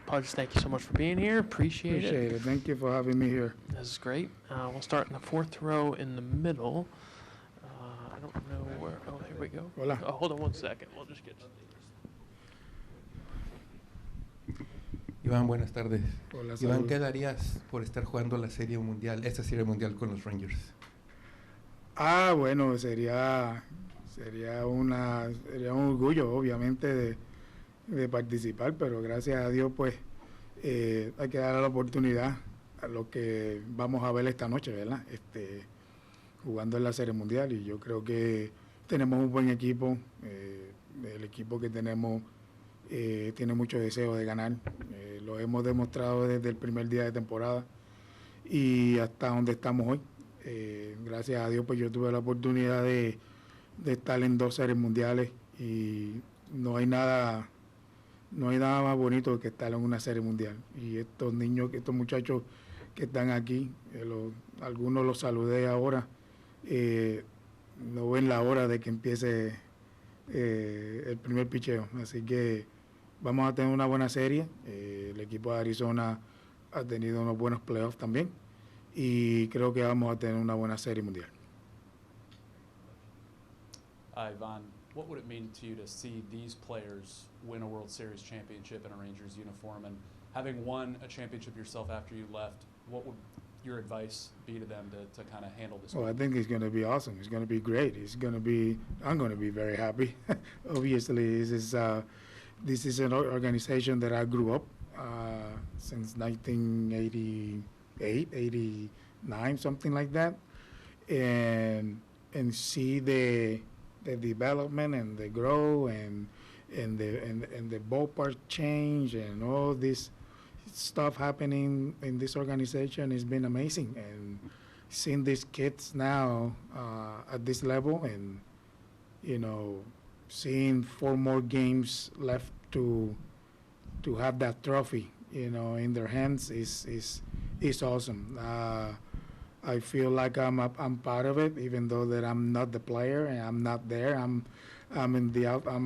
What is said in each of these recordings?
Pudge, thank you so much for being here. Appreciate it. Thank you for having me here. This is great. We'll start in the fourth row in the middle. I don't know where. Oh, here we go. Hola. Oh, hold on one second. We'll just get to Iván, buenas tardes. Hola, Iván, salud. ¿qué darías por estar jugando la Serie Mundial, esta Serie Mundial con los Rangers? Bueno, sería un orgullo, obviamente, de participar, pero gracias a Dios, pues, hay que darle la oportunidad a lo que vamos a ver esta noche, ¿verdad? Jugando en la Serie Mundial, y yo creo que tenemos un buen equipo. El equipo que tenemos tiene mucho deseo de ganar. Lo hemos demostrado desde el primer día de temporada y hasta donde estamos hoy. Gracias a Dios, pues yo tuve la oportunidad de estar en 2 series mundiales, y no hay nada más bonito que estar en una serie mundial. Y estos muchachos que están aquí, algunos los saludé ahora, no ven la hora de que empiece el primer picheo. Así que vamos a tener una buena serie. El equipo de Arizona ha tenido unos buenos playoffs también, y creo que vamos a tener una buena serie mundial. Iván, what would it mean to you to see these players win a World Series championship in a Rangers uniform? And having won a championship yourself after you left, what would your advice be to them to kind of handle this? Well, I think it's going to be awesome. It's going to be great. I'm going to be very happy. Obviously, this is an organization that I grew up since 1988, 89, something like that, and see the development and the growth and the ballpark change and all this stuff happening in this organization has been amazing. And seeing these kids now at this level, and seeing 4 more games left to have that trophy, in their hands is awesome. I feel like I'm part of it, even though that I'm not the player and I'm not there. I'm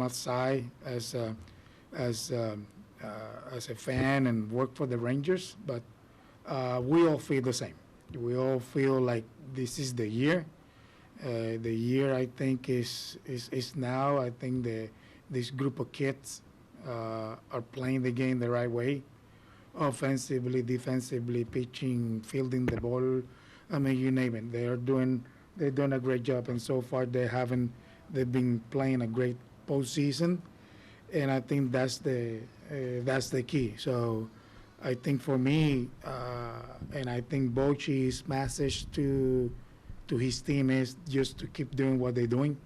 outside as a fan and work for the Rangers, but we all feel the same. We all feel like this is the year. The year, I think, is now. I think this group of kids are playing the game the right way, offensively, defensively, pitching, fielding the ball. I mean, you name it. They're doing a great job, and so far they've been playing a great postseason, and I think that's the key. So I think for me, and I think Bochy's message to his team is just to keep doing what they're doing.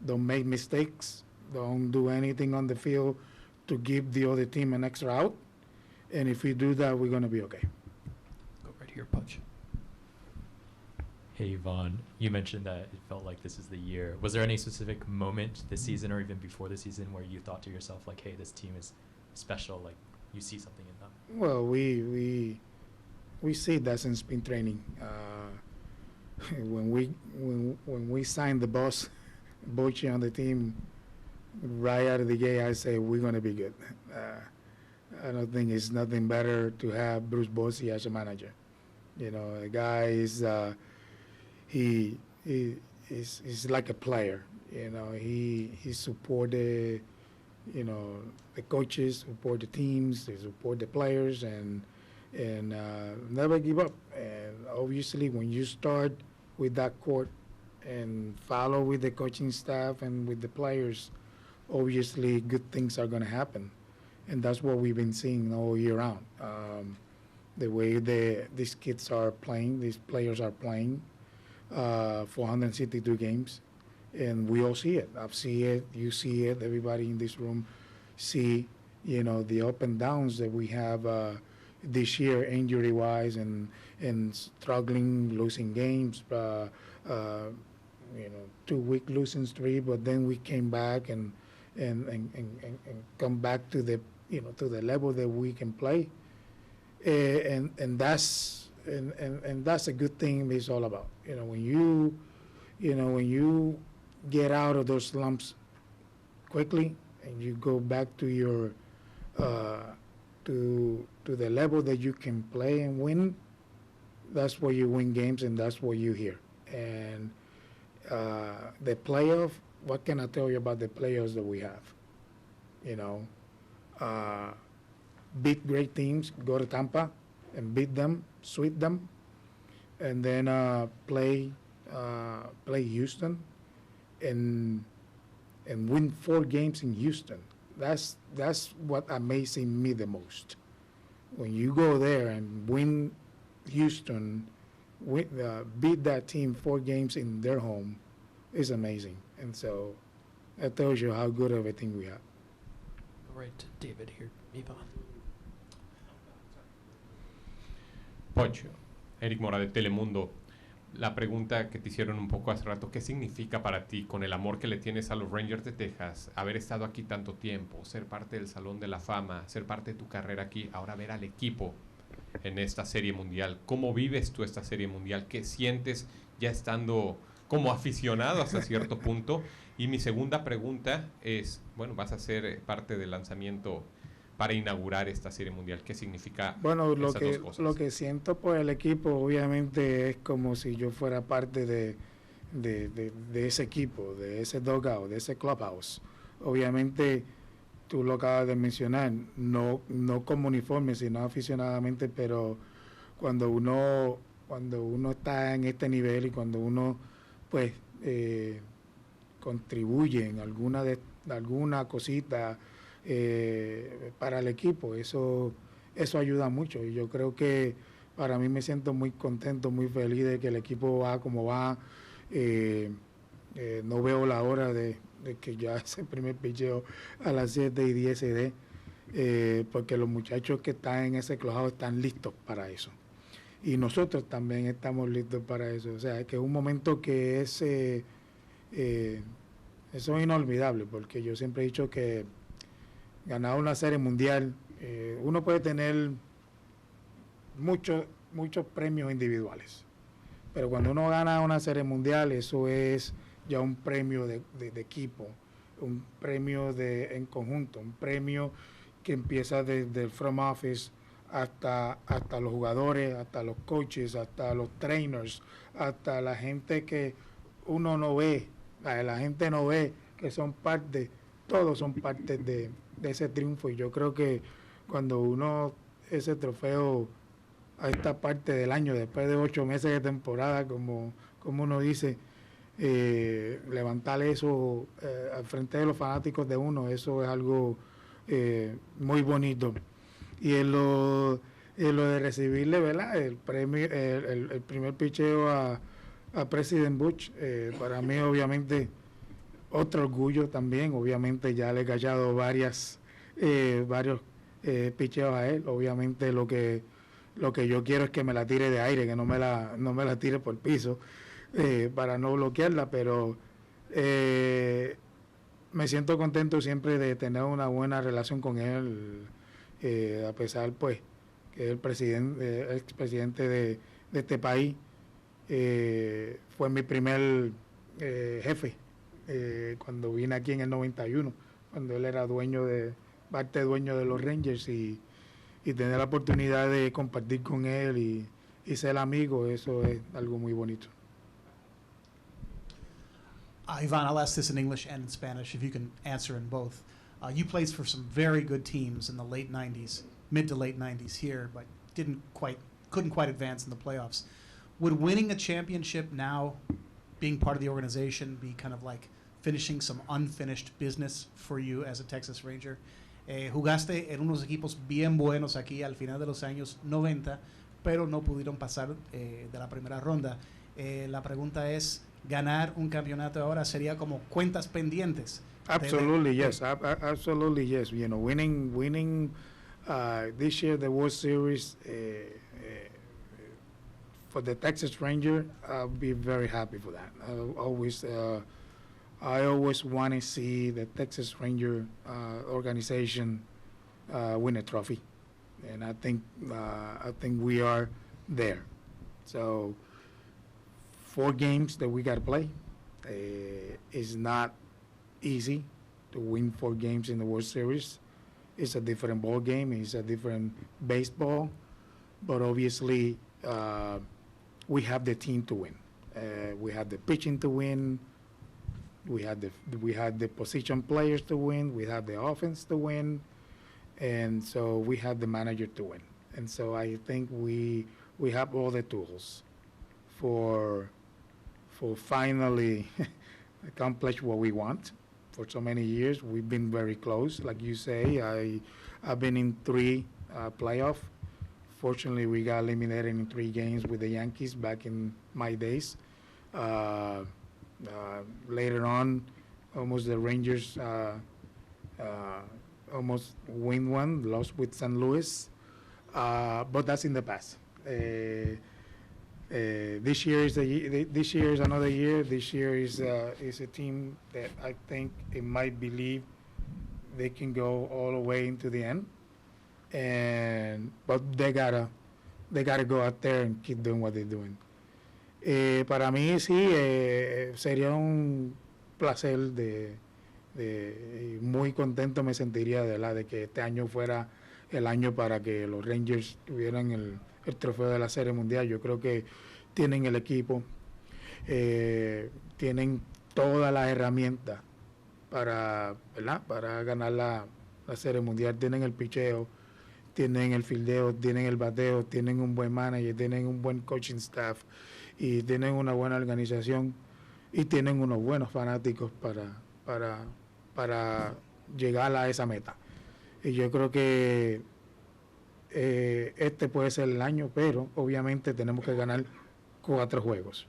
Don't make mistakes. Don't do anything on the field to give the other team an extra out. And if we do that, we're going to be okay. Go right here, Pudge. Hey, Iván, you mentioned that it felt like this is the year. Was there any specific moment this season or even before the season where you thought to yourself, like, hey, this team is special, like you see something in them? Well, we see that in spring training. When we signed the boss, Bochy on the team, right out of the gate, I say we're going to be good. I don't think it's nothing better to have Bruce Bochy as a manager. The guy is he's like a player. He supported the coaches, support the teams, they support the players, and never give up. And obviously, when you start with that court and follow with the coaching staff and with the players, obviously good things are going to happen. And that's what we've been seeing all year round. The way these kids are playing, these players are playing 462 games, and we all see it. I see it, you see it, everybody in this room see, the up and downs that we have this year, injury-wise, and struggling, losing games, 2 week losing streak, but then we came back and come back to the to the level that we can play, and that's a good thing. It's all about when you get out of those slumps quickly and you go back to your to the level that you can play and win, that's where you win games and that's where you here. And the playoff, what can I tell you about the players that we have? You know, beat great teams, go to Tampa and beat them, sweep them, and then play Houston and win 4 games in Houston. That's what amazing me the most. When you go there and win Houston, beat that team 4 games in their home, is amazing. And so that tells you how good of a team we have. All right, David here, Iván. Pudge, Eric Mora de Telemundo. La pregunta que te hicieron un poco hace rato, ¿qué significa para ti, con el amor que le tienes a los Rangers de Texas, haber estado aquí tanto tiempo, ser parte del Salón de la Fama, ser parte de tu carrera aquí, ahora ver al equipo en esta Serie Mundial? ¿Cómo vives tú esta Serie Mundial? ¿Qué sientes ya estando como aficionado hasta cierto punto? Y mi segunda pregunta es, bueno, vas a ser parte del lanzamiento para inaugurar esta Serie Mundial. ¿Qué significa Bueno, esas dos cosas? lo que siento por el equipo obviamente es como si yo fuera parte de ese equipo, de ese dugout, de ese clubhouse. Obviamente, tú lo acabas de mencionar, no como uniforme, sino aficionadamente, pero cuando uno está en este nivel y cuando uno pues contribuye en alguna cosita para el equipo, eso ayuda mucho. Y yo creo que para mí me siento muy contento, muy feliz de que el equipo va como va. No veo la hora de que ya ese primer picheo a las 7:10 se dé, porque los muchachos que están en ese clubhouse están listos para eso. Y nosotros también estamos listos para eso. O sea, que es un momento que eso es inolvidable, porque yo siempre he dicho que ganar una serie mundial, uno puede tener muchos premios individuales, pero cuando uno gana una serie mundial, eso es ya un premio de equipo, un premio en conjunto, un premio que empieza desde el front office hasta los jugadores, hasta los coaches, hasta los trainers, hasta la gente que uno no ve, la gente no ve, que son parte, todos son parte de ese triunfo. Y yo creo que cuando uno ese trofeo a esta parte del año, después de 8 meses de temporada, como uno dice, levantar eso al frente de los fanáticos de uno, eso es algo muy bonito. Y en lo de recibirle, ¿verdad?, el premio, el primer picheo a President Bush, para mí obviamente otro orgullo también. Obviamente ya le he callado varios picheos a él. Obviamente lo que yo quiero es que me la tire de aire, que no me la tire por piso, para no bloquearla, pero me siento contento siempre de tener una buena relación con él, a pesar pues que es el expresidente de este país. Fue mi primer jefe cuando vine aquí en el 91, cuando él era dueño de los Rangers, y tener la oportunidad de compartir con él y ser amigo, eso es algo muy bonito. Iván, I'll ask this in English and in Spanish, if you can answer in both. You played for some very good teams in the late 90s, mid to late 90s here, but couldn't quite advance in the playoffs. Would winning a championship now, being part of the organization, be kind of like finishing some unfinished business for you as a Texas Ranger? Jugaste en unos equipos bien buenos aquí al final de los años 90, pero no pudieron pasar de la primera ronda. La pregunta es, ¿ganar un campeonato ahora sería como cuentas pendientes? Absolutely, yes. Absolutely, yes. You know, winning this year the World Series for the Texas Ranger, I'll be very happy for that. I always want to see the Texas Ranger organization win a trophy, and I think we are there. So 4 games that we got to play is not easy to win 4 games in the World Series. it's a different ball game. It's a different baseball, but obviously we have the team to win. We have the pitching to win. We had the position players to win. We had the offense to win, and so we had the manager to win. And so I think we have all the tools for finally accomplish what we want. For so many years, we've been very close. Like you say, I've been in 3 playoffs. Fortunately, we got eliminated in 3 games with the Yankees back in my days. Later on, almost the Rangers almost win one, lost with St. Louis, but that's in the past. This year is another year. This year is a team that I think it might believe they can go all the way into the end, but they gotta go out there and keep doing what they're doing. Para mí sí, sería un placer muy contento me sentiría de que este año fuera el año para que los Rangers tuvieran el trofeo de la Serie Mundial. Yo creo que tienen el equipo, tienen todas las herramientas para ganar la Serie Mundial. Tienen el picheo, tienen el fildeo, tienen el bateo, tienen un buen manager, tienen un buen coaching staff y tienen una buena organización y tienen unos buenos fanáticos para llegar a esa meta. Y yo creo que este puede ser el año, pero obviamente tenemos que ganar 4 juegos.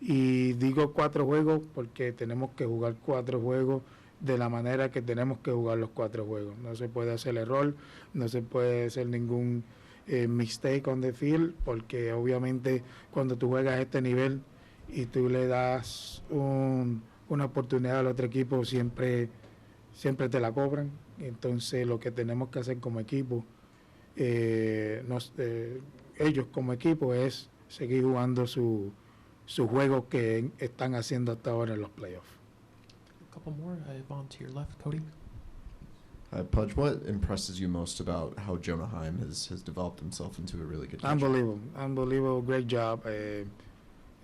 Y digo 4 juegos porque tenemos que jugar 4 juegos de la manera que tenemos que jugar los 4 juegos. No se puede hacer error, no se puede hacer ningún mistake on the field, porque obviamente cuando tú juegas a este nivel y tú le das una oportunidad al otro equipo, siempre te la cobran. Entonces lo que tenemos que hacer como equipo, ellos como equipo, es seguir jugando su juego que están haciendo hasta ahora en los playoffs. A couple more. Iván, to your left. Cody? Hi, Pudge. What impresses you most about how Jonah Heim has developed himself into a really good catcher? Unbelievable. Great job.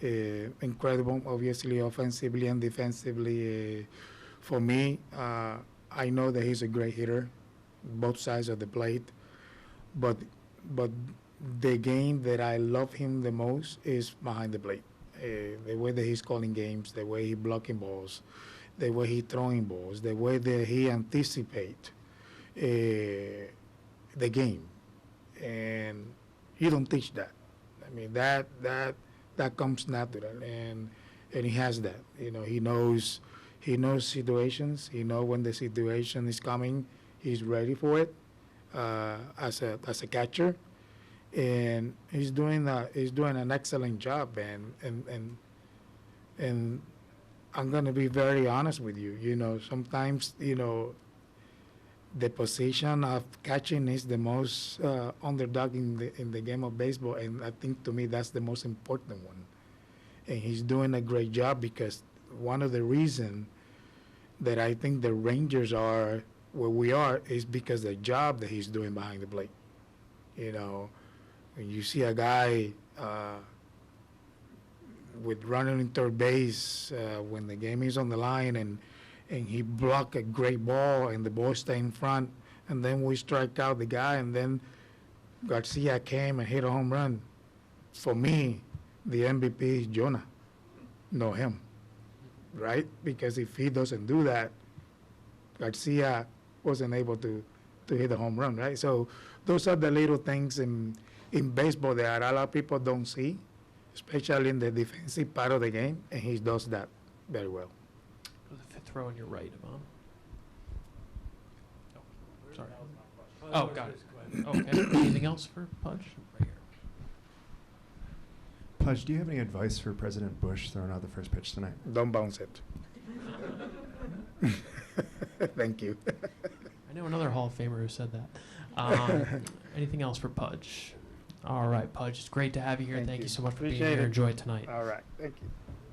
Incredible, obviously, offensively and defensively. For me, I know that he's a great hitter, both sides of the plate. But the game that I love him the most is behind the plate. The way that he's calling games, the way he blocking balls, the way he throwing balls, the way that he anticipate the game, and you don't teach that. I mean that comes natural, and he has that. You know, he knows situations. He knows when the situation is coming. He's ready for it as a catcher, and he's doing an excellent job. And I'm going to be very honest with you. You know, sometimes, you know, the position of catching is the most underdog in the game of baseball, and I think to me that's the most important one. And he's doing a great job, because one of the reasons that I think the Rangers are where we are is because the job that he's doing behind the plate. You know, when you see a guy with running in third base when the game is on the line, and he blocked a great ball and the ball stay in front, and then we strike out the guy, and then Garcia came and hit a home run. For me, the MVP is Jonah, not him, right? Because if he doesn't do that, Garcia wasn't able to hit a home run, right? So those are the little things in baseball that a lot of people don't see, especially in the defensive part of the game, and he does that very well. Go to the 5th row on your right, Iván. Oh, sorry. Oh, got it. Okay. Anything else for Pudge? Right here. Pudge, do you have any advice for President Bush throwing out the first pitch tonight? Don't bounce it. Thank you. I know another Hall of Famer who said that. Anything else for Pudge? All right, Pudge. It's great to have you here. Thank you so much for being Appreciate here. it. Enjoy it tonight. All right. Thank you.